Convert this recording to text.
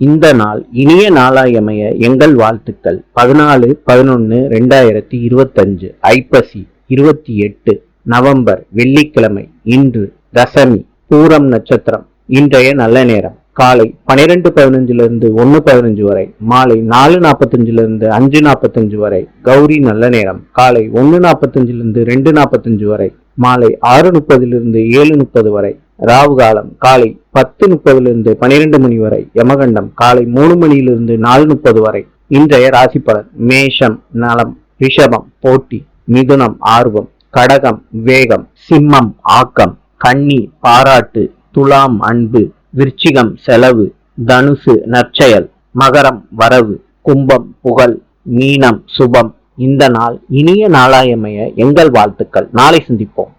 இந்த நாள் இனிய நாளாயமைய எங்கள் வாழ்த்துக்கள். 14/11/2025 ஐப்பசி 28 நவம்பர் வெள்ளிக்கிழமை. இன்று தசமி பூரம் நட்சத்திரம். இன்றைய நல்ல நேரம் காலை 12:15 1:15 வரை, மாலை 4:45 5:45 வரை. கௌரி நல்ல நேரம் காலை 1:45 2:45 வரை, மாலை 6:30 7:30 வரை. ராவு காலம் காலை 10:30 12 மணி வரை. யமகண்டம் காலை 3 மணியிலிருந்து 4:30 வரை. இன்றைய ராசி பலன்: மேஷம் நலம், ரிஷபம் போட்டி, மிதுனம் ஆர்வம், கடகம் வேகம், சிம்மம் ஆக்கம், கன்னி பாராட்டு, துலாம் அன்பு, விருச்சிகம் செலவு, தனுசு நற்செயல், மகரம் வரவு, கும்பம் புகழ், மீனம் சுபம். இந்த நாள் இனிய நாளாயமைய எங்கள் வாழ்த்துக்கள். நாளை சந்திப்போம்.